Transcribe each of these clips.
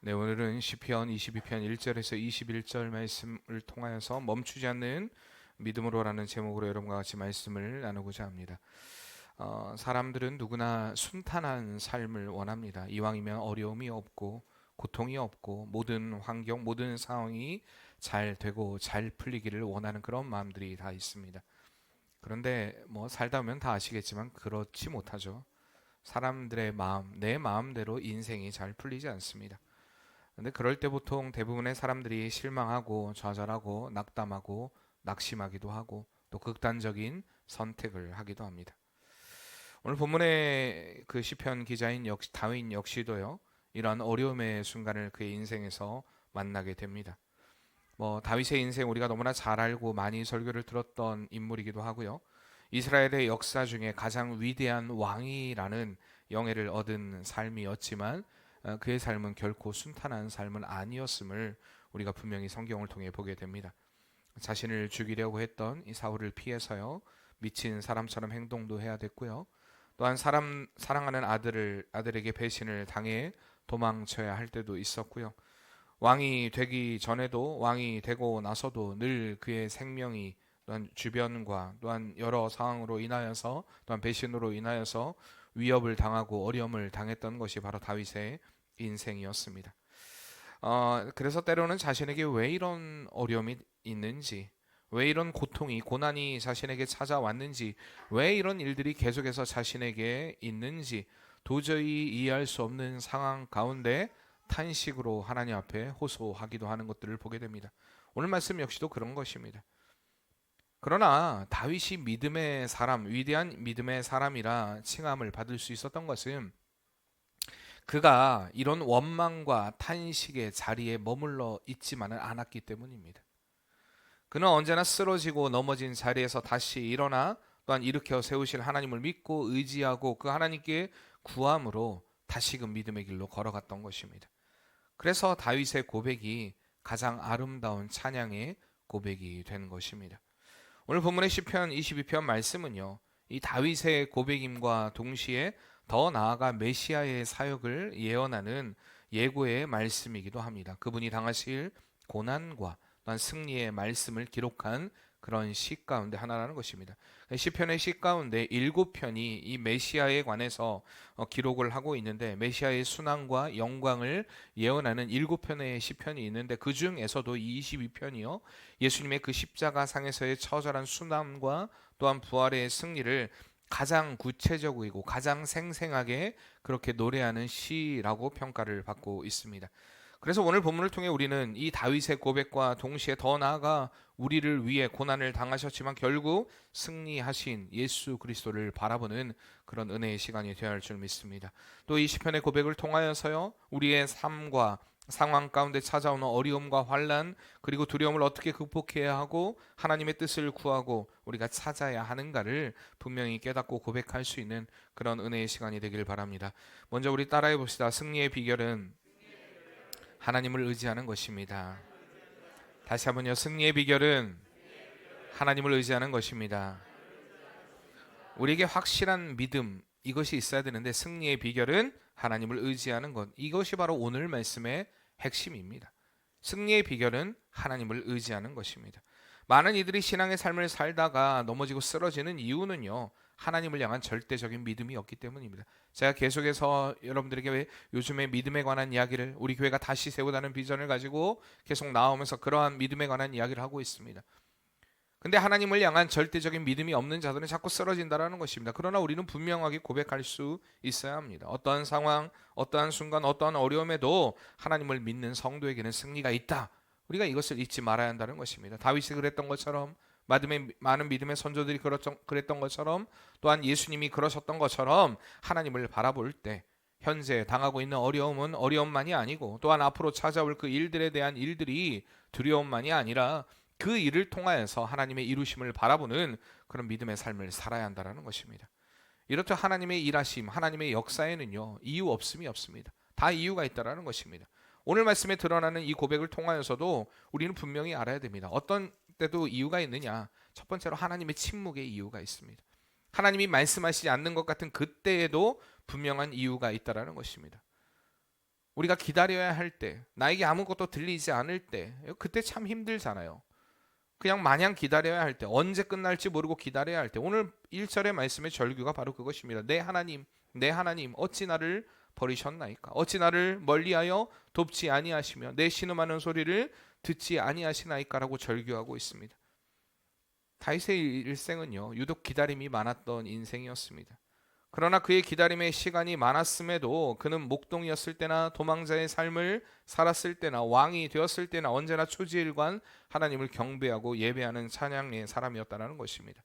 네, 오늘은 시편 22편 1절에서 21절 말씀을 통하여서 멈추지 않는 믿음으로라는 제목으로 여러분과 같이 말씀을 나누고자 합니다. 사람들은 누구나 순탄한 삶을 원합니다. 이왕이면 어려움이 없고 고통이 없고 모든 환경, 모든 상황이 잘 되고 잘 풀리기를 원하는 그런 마음들이 다 있습니다. 그런데 살다 보면 다 아시겠지만 그렇지 못하죠. 사람들의 마음, 내 마음대로 인생이 잘 풀리지 않습니다. 근데 그럴 때 보통 대부분의 사람들이 실망하고 좌절하고 낙담하고 낙심하기도 하고 또 극단적인 선택을 하기도 합니다. 오늘 본문의 그 시편 기자인 다윗 역시도요. 이러한 어려움의 순간을 그의 인생에서 만나게 됩니다. 다윗의 인생 우리가 너무나 잘 알고 많이 설교를 들었던 인물이기도 하고요. 이스라엘의 역사 중에 가장 위대한 왕이라는 영예를 얻은 삶이었지만 그의 삶은 결코 순탄한 삶은 아니었음을 우리가 분명히 성경을 통해 보게 됩니다. 자신을 죽이려고 했던 이 사울을 피해서요. 미친 사람처럼 행동도 해야 됐고요. 또한 사랑하는 아들에게 배신을 당해 도망쳐야 할 때도 있었고요. 왕이 되기 전에도 왕이 되고 나서도 늘 그의 생명이 또한 주변과 또한 여러 상황으로 인하여서 또한 배신으로 인하여서 위협을 당하고 어려움을 당했던 것이 바로 다윗의 인생이었습니다. 그래서 때로는 자신에게 왜 이런 어려움이 있는지, 왜 이런 고통이 고난이 자신에게 찾아왔는지, 왜 이런 일들이 계속해서 자신에게 있는지 도저히 이해할 수 없는 상황 가운데 탄식으로 하나님 앞에 호소하기도 하는 것들을 보게 됩니다. 오늘 말씀 역시도 그런 것입니다. 그러나 다윗이 믿음의 사람, 위대한 믿음의 사람이라 칭함을 받을 수 있었던 것은 그가 이런 원망과 탄식의 자리에 머물러 있지만은 않았기 때문입니다. 그는 언제나 쓰러지고 넘어진 자리에서 다시 일어나 또한 일으켜 세우실 하나님을 믿고 의지하고 그 하나님께 구함으로 다시금 믿음의 길로 걸어갔던 것입니다. 그래서 다윗의 고백이 가장 아름다운 찬양의 고백이 된 것입니다. 오늘 본문의 시편 22편 말씀은요. 이 다윗의 고백임과 동시에 더 나아가 메시아의 사역을 예언하는 예고의 말씀이기도 합니다. 그분이 당하실 고난과 또한 승리의 말씀을 기록한 그런 시 가운데 하나라는 것입니다. 시편의 시 가운데 7편이 이 메시아에 관해서 기록을 하고 있는데 메시아의 순환과 영광을 예언하는 7편의 시편이 있는데 그 중에서도 이 22편이요. 예수님의 그 십자가상에서의 처절한 순환과 또한 부활의 승리를 가장 구체적이고 가장 생생하게 그렇게 노래하는 시라고 평가를 받고 있습니다. 그래서 오늘 본문을 통해 우리는 이 다윗의 고백과 동시에 더 나아가 우리를 위해 고난을 당하셨지만 결국 승리하신 예수 그리스도를 바라보는 그런 은혜의 시간이 되어야 할 줄 믿습니다. 또 이 시편의 고백을 통하여서요. 우리의 삶과 상황 가운데 찾아오는 어려움과 환난 그리고 두려움을 어떻게 극복해야 하고 하나님의 뜻을 구하고 우리가 찾아야 하는가를 분명히 깨닫고 고백할 수 있는 그런 은혜의 시간이 되길 바랍니다. 먼저 우리 따라해 봅시다. 승리의 비결은 하나님을 의지하는 것입니다. 다시 한번요. 승리의 비결은 하나님을 의지하는 것입니다. 우리에게 확실한 믿음 이것이 있어야 되는데 승리의 비결은 하나님을 의지하는 것. 이것이 바로 오늘 말씀의 핵심입니다. 승리의 비결은 하나님을 의지하는 것입니다. 많은 이들이 신앙의 삶을 살다가 넘어지고 쓰러지는 이유는요. 하나님을 향한 절대적인 믿음이 없기 때문입니다. 제가 계속해서 여러분들에게 왜 요즘에 믿음에 관한 이야기를 우리 교회가 다시 세우다는 비전을 가지고 계속 나오면서 그러한 믿음에 관한 이야기를 하고 있습니다. 근데 하나님을 향한 절대적인 믿음이 없는 자들은 자꾸 쓰러진다라는 것입니다. 그러나 우리는 분명하게 고백할 수 있어야 합니다. 어떠한 상황, 어떠한 순간, 어떠한 어려움에도 하나님을 믿는 성도에게는 승리가 있다. 우리가 이것을 잊지 말아야 한다는 것입니다. 다윗이 그랬던 것처럼 많은 믿음의 선조들이 그랬던 것처럼 또한 예수님이 그러셨던 것처럼 하나님을 바라볼 때 현재 당하고 있는 어려움은 어려움만이 아니고 또한 앞으로 찾아올 그 일들에 대한 일들이 두려움만이 아니라 그 일을 통하여서 하나님의 이루심을 바라보는 그런 믿음의 삶을 살아야 한다는 것입니다. 이렇듯 하나님의 일하심, 하나님의 역사에는요 이유 없음이 없습니다. 다 이유가 있다는 것입니다. 오늘 말씀에 드러나는 이 고백을 통하여서도 우리는 분명히 알아야 됩니다. 어떤 때도 이유가 있느냐? 첫 번째로 하나님의 침묵에 이유가 있습니다. 하나님이 말씀하시지 않는 것 같은 그때에도 분명한 이유가 있다는 것입니다. 우리가 기다려야 할 때, 나에게 아무것도 들리지 않을 때, 그때 참 힘들잖아요. 그냥 마냥 기다려야 할 때, 언제 끝날지 모르고 기다려야 할 때, 오늘 1절의 말씀의 절규가 바로 그것입니다. 내 하나님, 내 하나님, 어찌 나를 버리셨나이까? 어찌 나를 멀리하여 돕지 아니하시며 내 신음하는 소리를 듣지 아니하시나이까라고 절규하고 있습니다. 다윗의 일생은요, 유독 기다림이 많았던 인생이었습니다. 그러나 그의 기다림의 시간이 많았음에도 그는 목동이었을 때나 도망자의 삶을 살았을 때나 왕이 되었을 때나 언제나 초지일관 하나님을 경배하고 예배하는 찬양의 사람이었다는 것입니다.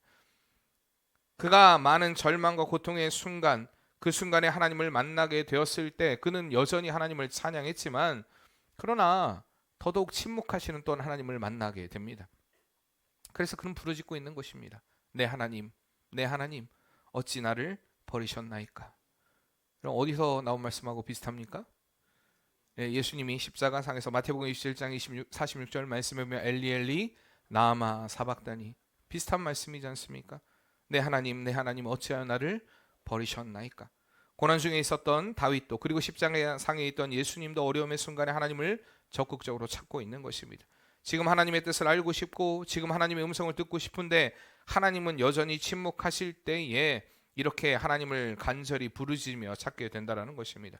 그가 많은 절망과 고통의 순간, 그 순간에 하나님을 만나게 되었을 때 그는 여전히 하나님을 찬양했지만, 그러나 더더욱 침묵하시는 또 하나님을 만나게 됩니다. 그래서 그는 부르짖고 있는 것입니다. 내 하나님, 내 하나님, 어찌 나를 버리셨나이까? 그럼 어디서 나온 말씀하고 비슷합니까? 예수님이 십자가상에서 마태복음 27장 46절 말씀에 보면 엘리 엘리 나아마 사박다니, 비슷한 말씀이지 않습니까? 내 하나님, 내 하나님, 어찌하여 나를 버리셨나이까? 고난 중에 있었던 다윗도, 그리고 십자가상에 있던 예수님도 어려움의 순간에 하나님을 적극적으로 찾고 있는 것입니다. 지금 하나님의 뜻을 알고 싶고 지금 하나님의 음성을 듣고 싶은데 하나님은 여전히 침묵하실 때에 이렇게 하나님을 간절히 부르짖으며 찾게 된다는 것입니다.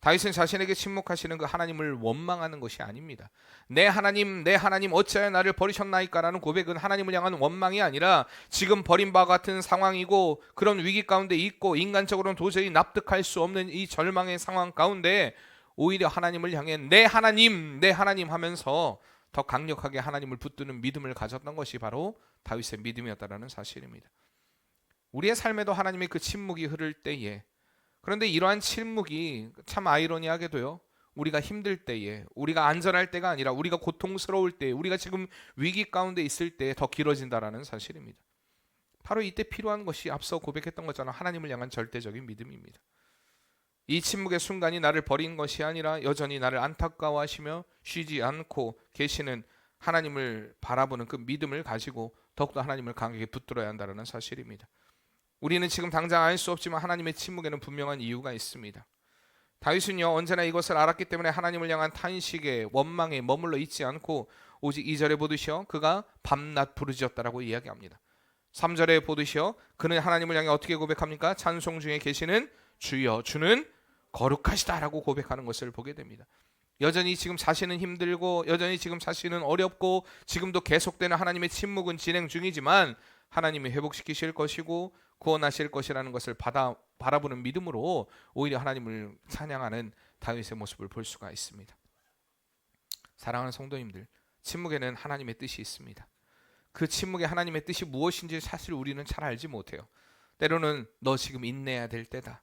다윗은 자신에게 침묵하시는 그 하나님을 원망하는 것이 아닙니다. 내 하나님, 내 하나님, 어찌하여 나를 버리셨나이까? 라는 고백은 하나님을 향한 원망이 아니라 지금 버린 바와 같은 상황이고 그런 위기 가운데 있고 인간적으로는 도저히 납득할 수 없는 이 절망의 상황 가운데 오히려 하나님을 향해 내 하나님, 내 하나님 하면서 더 강력하게 하나님을 붙드는 믿음을 가졌던 것이 바로 다윗의 믿음이었다는 사실입니다. 우리의 삶에도 하나님의 그 침묵이 흐를 때에, 그런데 이러한 침묵이 참 아이러니하게도요, 우리가 힘들 때에, 우리가 안전할 때가 아니라 우리가 고통스러울 때, 우리가 지금 위기 가운데 있을 때 더 길어진다는 사실입니다. 바로 이때 필요한 것이 앞서 고백했던 것처럼 하나님을 향한 절대적인 믿음입니다. 이 침묵의 순간이 나를 버린 것이 아니라 여전히 나를 안타까워하시며 쉬지 않고 계시는 하나님을 바라보는 그 믿음을 가지고 더욱더 하나님을 강하게 붙들어야 한다는 사실입니다. 우리는 지금 당장 알 수 없지만 하나님의 침묵에는 분명한 이유가 있습니다. 다윗은요, 언제나 이것을 알았기 때문에 하나님을 향한 탄식에 원망에 머물러 있지 않고 오직 2절에 보듯이요, 그가 밤낮 부르짖었다라고 이야기합니다. 3절에 보듯이요, 그는 하나님을 향해 어떻게 고백합니까? 찬송 중에 계시는 주여, 주는 거룩하시다라고 고백하는 것을 보게 됩니다. 여전히 지금 자신은 힘들고 여전히 지금 자신은 어렵고 지금도 계속되는 하나님의 침묵은 진행 중이지만 하나님이 회복시키실 것이고 구원하실 것이라는 것을 바라보는 믿음으로 오히려 하나님을 찬양하는 다윗의 모습을 볼 수가 있습니다. 사랑하는 성도님들, 침묵에는 하나님의 뜻이 있습니다. 그 침묵에 하나님의 뜻이 무엇인지 사실 우리는 잘 알지 못해요. 때로는 너 지금 인내해야 될 때다,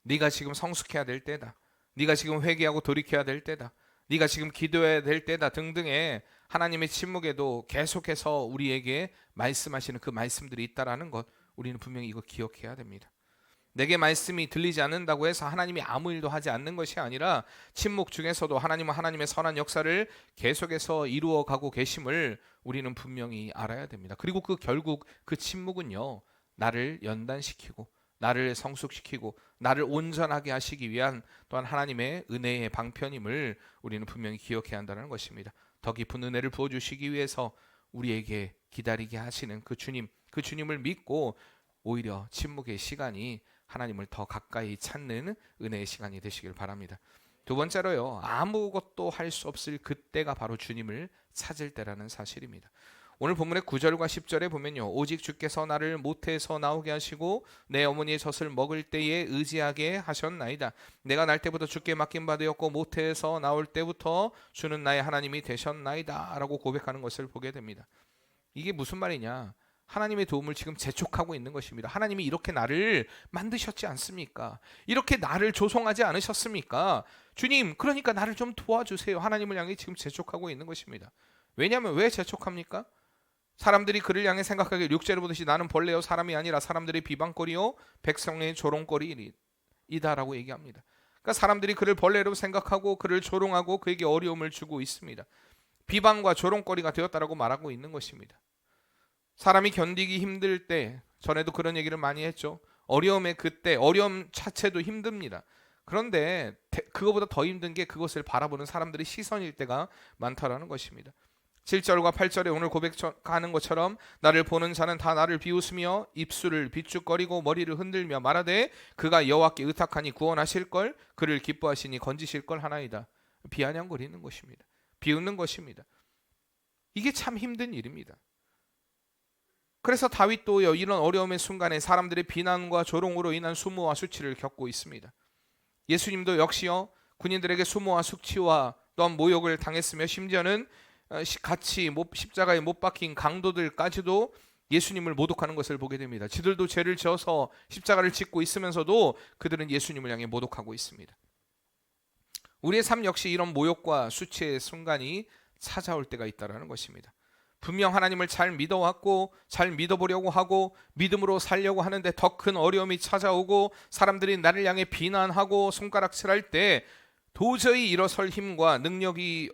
네가 지금 성숙해야 될 때다, 네가 지금 회개하고 돌이켜야 될 때다, 네가 지금 기도해야 될 때다 등등의 하나님의 침묵에도 계속해서 우리에게 말씀하시는 그 말씀들이 있다라는 것, 우리는 분명히 이거 기억해야 됩니다. 내게 말씀이 들리지 않는다고 해서 하나님이 아무 일도 하지 않는 것이 아니라 침묵 중에서도 하나님은 하나님의 선한 역사를 계속해서 이루어가고 계심을 우리는 분명히 알아야 됩니다. 그리고 결국 그 침묵은요, 나를 연단시키고 나를 성숙시키고 나를 온전하게 하시기 위한 또한 하나님의 은혜의 방편임을 우리는 분명히 기억해야 한다는 것입니다. 더 깊은 은혜를 부어주시기 위해서 우리에게 기다리게 하시는 그 주님을 믿고 오히려 침묵의 시간이 하나님을 더 가까이 찾는 은혜의 시간이 되시길 바랍니다. 두 번째로요, 아무것도 할 수 없을 그때가 바로 주님을 찾을 때라는 사실입니다. 오늘 본문의 9절과 10절에 보면요, 오직 주께서 나를 모태에서 나오게 하시고 내 어머니의 젖을 먹을 때에 의지하게 하셨나이다. 내가 날 때부터 주께 맡긴 바 되었고 모태에서 나올 때부터 주는 나의 하나님이 되셨나이다 라고 고백하는 것을 보게 됩니다. 이게 무슨 말이냐? 하나님의 도움을 지금 재촉하고 있는 것입니다. 하나님이 이렇게 나를 만드셨지 않습니까? 이렇게 나를 조성하지 않으셨습니까? 주님, 그러니까 나를 좀 도와주세요. 하나님을 향해 지금 재촉하고 있는 것입니다. 왜냐하면 왜 재촉합니까? 사람들이 그를 향해 생각하기에 6절에 보듯이 나는 벌레요 사람이 아니라 사람들의 비방거리요 백성의 조롱거리이다라고 얘기합니다. 그러니까 사람들이 그를 벌레로 생각하고 그를 조롱하고 그에게 어려움을 주고 있습니다. 비방과 조롱거리가 되었다라고 말하고 있는 것입니다. 사람이 견디기 힘들 때, 전에도 그런 얘기를 많이 했죠. 어려움의 그때, 어려움 자체도 힘듭니다. 그런데 그거보다 더 힘든 게 그것을 바라보는 사람들의 시선일 때가 많다라는 것입니다. 7절과 8절에 오늘 고백하는 것처럼 나를 보는 자는 다 나를 비웃으며 입술을 비축거리고 머리를 흔들며 말하되 그가 여호와께 의탁하니 구원하실걸, 그를 기뻐하시니 건지실걸 하나이다. 비아냥거리는 것입니다. 비웃는 것입니다. 이게 참 힘든 일입니다. 그래서 다윗도 이런 어려움의 순간에 사람들의 비난과 조롱으로 인한 수모와 수치를 겪고 있습니다. 예수님도 역시요, 군인들에게 수모와 수치와 또한 모욕을 당했으며 심지어는 같이 십자가에 못 박힌 강도들까지도 예수님을 모독하는 것을 보게 됩니다. 지들도 죄를 지어서 십자가를 짓고 있으면서도 그들은 예수님을 향해 모독하고 있습니다. 우리의 삶 역시 이런 모욕과 수치의 순간이 찾아올 때가 있다는 것입니다. 분명 하나님을 잘 믿어왔고 잘 믿어보려고 하고 믿음으로 살려고 하는데 더 큰 어려움이 찾아오고 사람들이 나를 향해 비난하고 손가락질할 때 도저히 일어설 힘과 능력이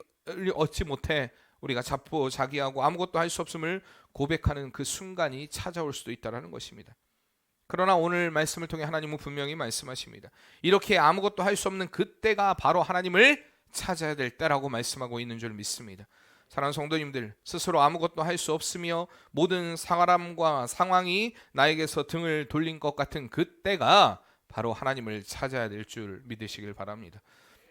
얻지 못해 우리가 자포자기하고 아무것도 할 수 없음을 고백하는 그 순간이 찾아올 수도 있다는 것입니다. 그러나 오늘 말씀을 통해 하나님은 분명히 말씀하십니다. 이렇게 아무것도 할 수 없는 그때가 바로 하나님을 찾아야 될 때라고 말씀하고 있는 줄 믿습니다. 사랑하는 성도님들, 스스로 아무것도 할 수 없으며 모든 사람과 상황이 나에게서 등을 돌린 것 같은 그때가 바로 하나님을 찾아야 될 줄 믿으시길 바랍니다.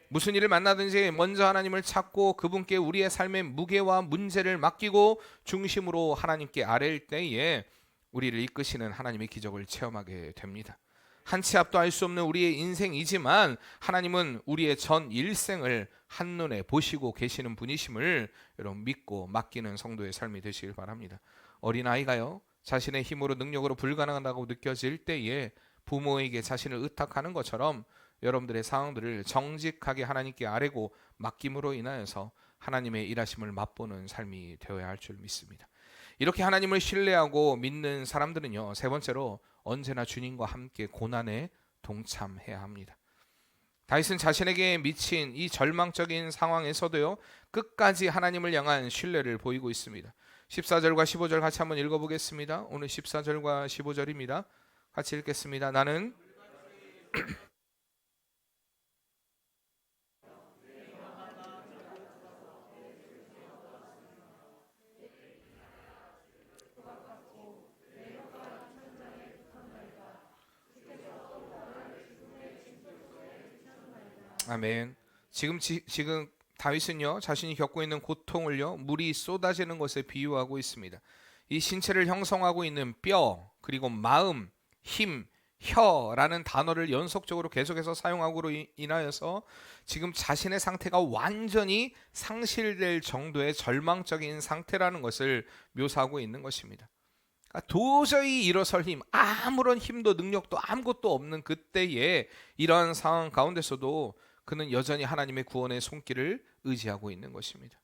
무슨 일을 만나든지 먼저 하나님을 찾고 그분께 우리의 삶의 무게와 문제를 맡기고 중심으로 하나님께 아뢰일 때에 우리를 이끄시는 하나님의 기적을 체험하게 됩니다. 한 치 앞도 알 수 없는 우리의 인생이지만 하나님은 우리의 전 일생을 한눈에 보시고 계시는 분이심을 여러분 믿고 맡기는 성도의 삶이 되시길 바랍니다. 어린아이가요, 자신의 힘으로 능력으로 불가능하다고 느껴질 때에 부모에게 자신을 의탁하는 것처럼 여러분들의 상황들을 정직하게 하나님께 아뢰고 맡김으로 인하여서 하나님의 일하심을 맛보는 삶이 되어야 할 줄 믿습니다. 이렇게 하나님을 신뢰하고 믿는 사람들은요, 세 번째로 언제나 주님과 함께 고난에 동참해야 합니다. 다윗은 자신에게 미친 이 절망적인 상황에서도요, 끝까지 하나님을 향한 신뢰를 보이고 있습니다. 14절과 15절 같이 한번 읽어보겠습니다. 오늘 14절과 15절입니다. 같이 읽겠습니다. 나는 아멘. 지금 다윗은요, 자신이 겪고 있는 고통을요, 물이 쏟아지는 것에 비유하고 있습니다. 이 신체를 형성하고 있는 뼈, 그리고 마음, 힘, 혀라는 단어를 연속적으로 계속해서 사용하고로 인하여서 지금 자신의 상태가 완전히 상실될 정도의 절망적인 상태라는 것을 묘사하고 있는 것입니다. 도저히 일어설 힘, 아무런 힘도 능력도 아무것도 없는 그때에 이러한 상황 가운데서도 그는 여전히 하나님의 구원의 손길을 의지하고 있는 것입니다.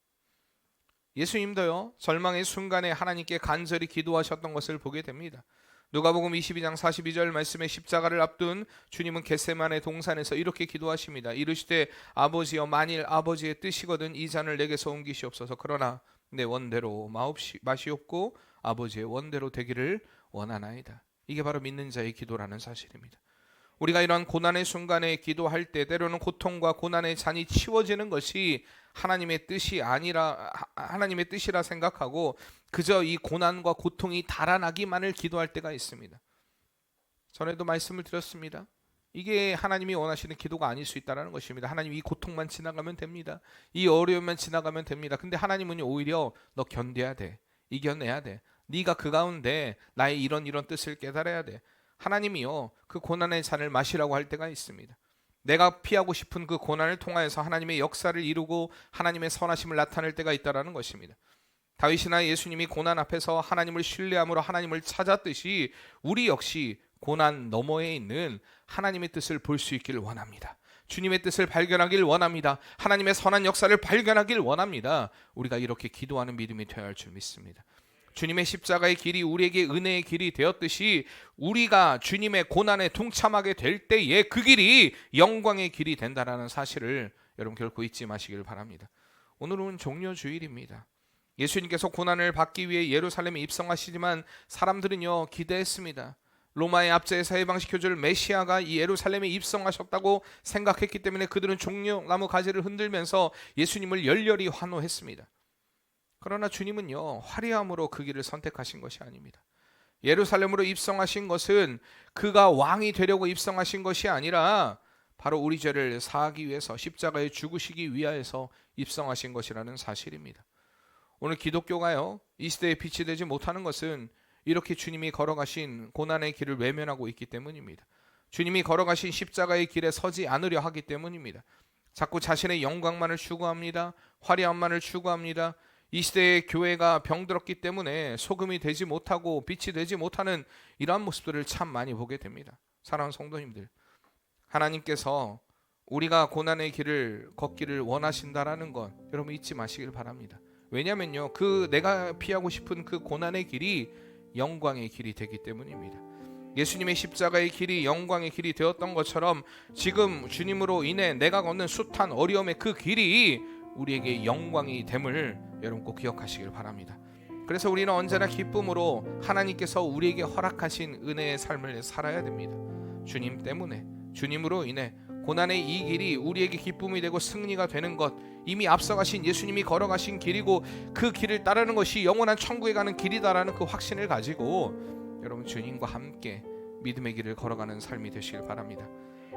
예수님도요, 절망의 순간에 하나님께 간절히 기도하셨던 것을 보게 됩니다. 누가복음 22장 42절 말씀에 십자가를 앞둔 주님은 겟세마네 동산에서 이렇게 기도하십니다. 이르시되 아버지여, 만일 아버지의 뜻이거든 이 잔을 내게서 옮기시옵소서. 그러나 내 원대로 마시옵고 아버지의 원대로 되기를 원하나이다. 이게 바로 믿는 자의 기도라는 사실입니다. 우리가 이러한 고난의 순간에 기도할 때 때로는 고통과 고난의 잔이 치워지는 것이 하나님의 뜻이라 생각하고 그저 이 고난과 고통이 달아나기만을 기도할 때가 있습니다. 전에도 말씀을 드렸습니다. 이게 하나님이 원하시는 기도가 아닐 수 있다는 것입니다. 하나님, 이 고통만 지나가면 됩니다. 이 어려움만 지나가면 됩니다. 근데 하나님은 오히려 너 견뎌야 돼. 이겨내야 돼. 네가 그 가운데 나의 이런 뜻을 깨달아야 돼. 하나님이요, 그 고난의 잔을 마시라고 할 때가 있습니다. 내가 피하고 싶은 그 고난을 통하여서 하나님의 역사를 이루고 하나님의 선하심을 나타낼 때가 있다는 것입니다. 다윗이나 예수님이 고난 앞에서 하나님을 신뢰함으로 하나님을 찾았듯이 우리 역시 고난 너머에 있는 하나님의 뜻을 볼 수 있기를 원합니다. 주님의 뜻을 발견하길 원합니다. 하나님의 선한 역사를 발견하길 원합니다. 우리가 이렇게 기도하는 믿음이 되어야 할 줄 믿습니다. 주님의 십자가의 길이 우리에게 은혜의 길이 되었듯이 우리가 주님의 고난에 동참하게 될 때에 그 길이 영광의 길이 된다는 사실을 여러분 결코 잊지 마시길 바랍니다. 오늘은 종려주일입니다. 예수님께서 고난을 받기 위해 예루살렘에 입성하시지만 사람들은요, 기대했습니다. 로마의 압제에서 해방시켜줄 메시아가 이 예루살렘에 입성하셨다고 생각했기 때문에 그들은 종려나무 가지를 흔들면서 예수님을 열렬히 환호했습니다. 그러나 주님은요, 화려함으로 그 길을 선택하신 것이 아닙니다. 예루살렘으로 입성하신 것은 그가 왕이 되려고 입성하신 것이 아니라 바로 우리 죄를 사하기 위해서 십자가에 죽으시기 위하여서 입성하신 것이라는 사실입니다. 오늘 기독교가요, 이 시대에 빛이 되지 못하는 것은 이렇게 주님이 걸어가신 고난의 길을 외면하고 있기 때문입니다. 주님이 걸어가신 십자가의 길에 서지 않으려 하기 때문입니다. 자꾸 자신의 영광만을 추구합니다. 화려함만을 추구합니다. 이 시대의 교회가 병들었기 때문에 소금이 되지 못하고 빛이 되지 못하는 이러한 모습들을 참 많이 보게 됩니다. 사랑하는 성도님들, 하나님께서 우리가 고난의 길을 걷기를 원하신다라는 것 여러분 잊지 마시길 바랍니다. 왜냐면요, 그 내가 피하고 싶은 그 고난의 길이 영광의 길이 되기 때문입니다. 예수님의 십자가의 길이 영광의 길이 되었던 것처럼 지금 주님으로 인해 내가 걷는 숱한 어려움의 그 길이 우리에게 영광이 됨을 여러분 꼭 기억하시길 바랍니다. 그래서 우리는 언제나 기쁨으로 하나님께서 우리에게 허락하신 은혜의 삶을 살아야 됩니다. 주님 때문에, 주님으로 인해 고난의 이 길이 우리에게 기쁨이 되고 승리가 되는 것, 이미 앞서가신 예수님이 걸어가신 길이고 그 길을 따르는 것이 영원한 천국에 가는 길이다라는 그 확신을 가지고 여러분 주님과 함께 믿음의 길을 걸어가는 삶이 되시길 바랍니다.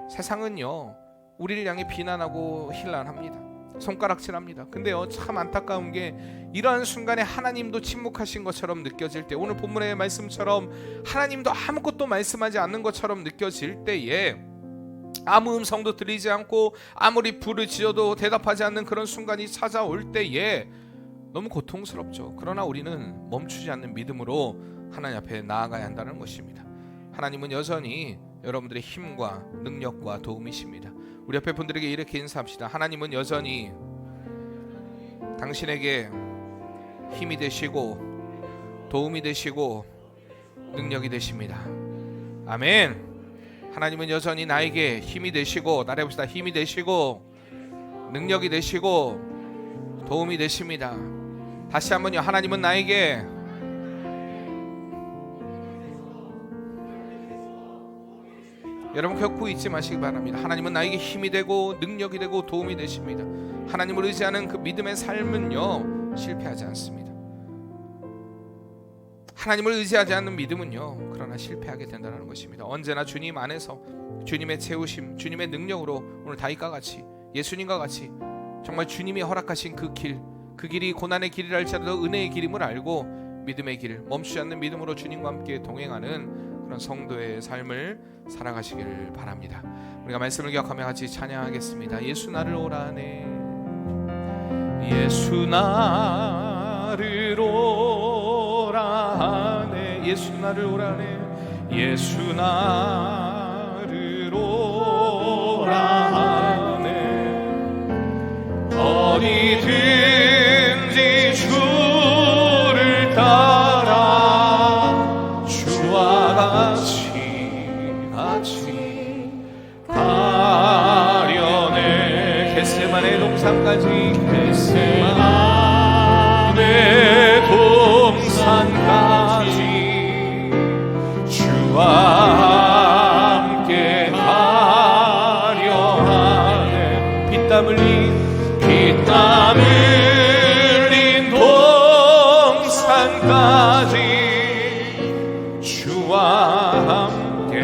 세상은요, 우리를 향해 비난하고 힐난합니다. 손가락질합니다. 근데요, 참 안타까운 게 이러한 순간에 하나님도 침묵하신 것처럼 느껴질 때, 오늘 본문의 말씀처럼 하나님도 아무것도 말씀하지 않는 것처럼 느껴질 때에, 아무 음성도 들리지 않고 아무리 불을 지어도 대답하지 않는 그런 순간이 찾아올 때에 너무 고통스럽죠. 그러나 우리는 멈추지 않는 믿음으로 하나님 앞에 나아가야 한다는 것입니다. 하나님은 여전히 여러분들의 힘과 능력과 도움이십니다. 우리 옆에 분들에게 이렇게 인사합시다. 하나님은 여전히 당신에게 힘이 되시고 도움이 되시고 능력이 되십니다. 아멘. 하나님은 여전히 나에게 힘이 되시고, 따라해봅시다. 힘이 되시고 능력이 되시고 도움이 되십니다. 다시 한번요. 하나님은 나에게 여러분 결코 잊지 마시기 바랍니다. 하나님은 나에게 힘이 되고 능력이 되고 도움이 되십니다. 하나님을 의지하는 그 믿음의 삶은요, 실패하지 않습니다. 하나님을 의지하지 않는 믿음은요, 그러나 실패하게 된다는 것입니다. 언제나 주님 안에서 주님의 채우심, 주님의 능력으로 오늘 다윗과 같이, 예수님과 같이 정말 주님이 허락하신 그 길, 그 길이 고난의 길이라 할지라도 은혜의 길임을 알고 믿음의 길, 멈추지 않는 믿음으로 주님과 함께 동행하는 그런 성도의 삶을 살아가시길 바랍니다. 우리가 말씀을 기억하며 같이 찬양하겠습니다. 예수 나를 오라네, 예수 나를 오라네, 예수 나를 오라네, 예수 나를 오라네. 어디든지 주를 따라 주와 같이 가려네. 겟세마네 동산까지, 겟세마네 동산까지 주와 함께 가려 하네. 피땀 흘린 동산까지 주와 함께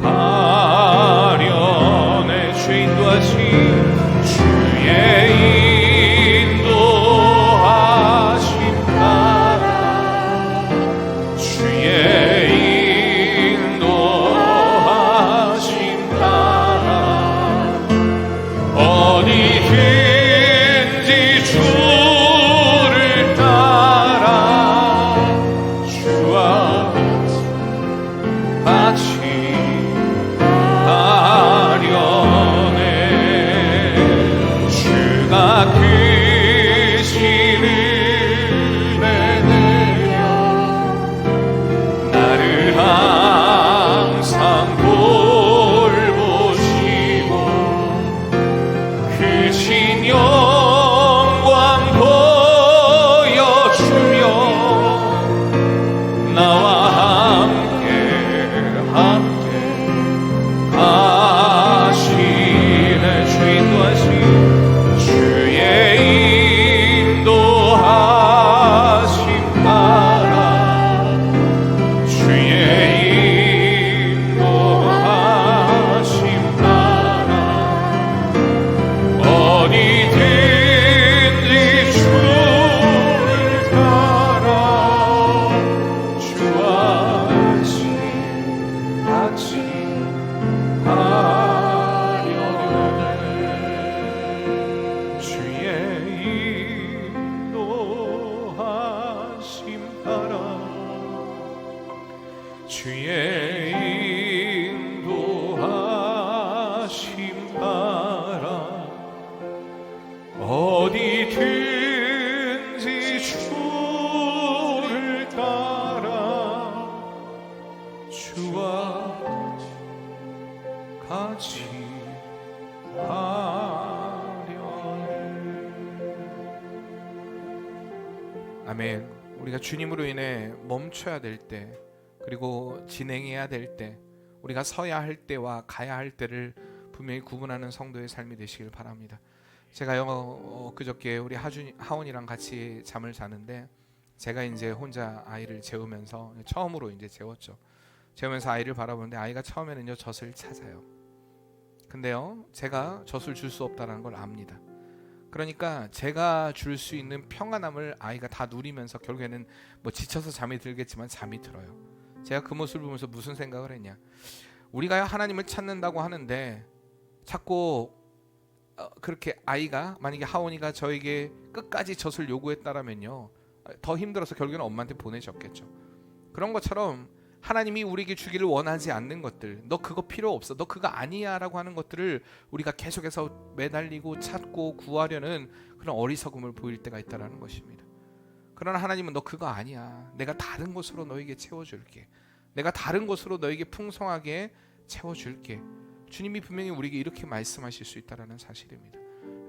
가려네. 주의 인도하심, 주의 인도하심 따라, 주의 인도하심 따라 어디든지 주를 따라 주와 같이 가려네. 주가 크신 은혜 내려 나를 항상 돌보시고 크신 영광 보여주며 나와 주의 인도하심 따라 주의 인도하심 따라 어디든지 주를 따라 주와 같이 하려네. 주의 인도하심 따라 주의 인도하심 따라 어디든지 주를 따라 주와 같이 하려네. 아멘. 우리가 주님으로 인해 멈춰야 될 때, 그리고 진행해야 될 때, 우리가 서야 할 때와 가야 할 때를 분명히 구분하는 성도의 삶이 되시길 바랍니다. 제가 그저께 우리 하온이랑 같이 잠을 자는데, 제가 이제 혼자 아이를 재우면서 처음으로 이제 재웠죠. 재우면서 아이를 바라보는데 아이가 처음에는요 젖을 찾아요. 근데요 제가 젖을 줄 수 없다는 걸 압니다. 그러니까 제가 줄 수 있는 평안함을 아이가 다 누리면서 결국에는 뭐 지쳐서 잠이 들겠지만 잠이 들어요. 제가 그 모습을 보면서 무슨 생각을 했냐, 우리가 하나님을 찾는다고 하는데 자꾸 그렇게 아이가, 만약에 하온이가 저에게 끝까지 젖을 요구했다라면요 더 힘들어서 결국에는 엄마한테 보내줬겠죠. 그런 것처럼 하나님이 우리에게 주기를 원하지 않는 것들, 너 그거 필요 없어, 너 그거 아니야 라고 하는 것들을 우리가 계속해서 매달리고 찾고 구하려는 그런 어리석음을 보일 때가 있다는 것입니다. 그러나 하나님은 너 그거 아니야, 내가 다른 곳으로 너에게 채워줄게, 내가 다른 곳으로 너에게 풍성하게 채워줄게. 주님이 분명히 우리에게 이렇게 말씀하실 수 있다는 사실입니다.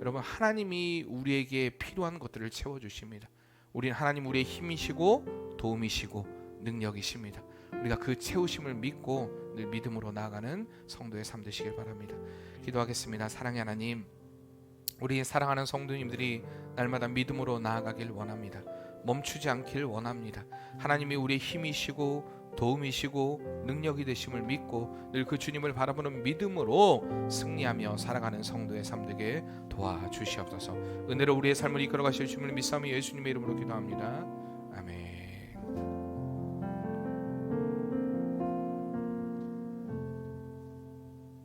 여러분, 하나님이 우리에게 필요한 것들을 채워주십니다. 우리는 하나님 우리의 힘이시고 도움이시고 능력이십니다. 우리가 그 채우심을 믿고 늘 믿음으로 나아가는 성도의 삶 되시길 바랍니다. 기도하겠습니다. 사랑의 하나님, 우리 사랑하는 성도님들이 날마다 믿음으로 나아가길 원합니다. 멈추지 않길 원합니다. 하나님이 우리의 힘이시고 도움이시고 능력이 되심을 믿고 늘 그 주님을 바라보는 믿음으로 승리하며 살아가는 성도의 삶 되게 도와주시옵소서. 은혜로 우리의 삶을 이끌어 가실 주님을 믿사오며 예수님의 이름으로 기도합니다.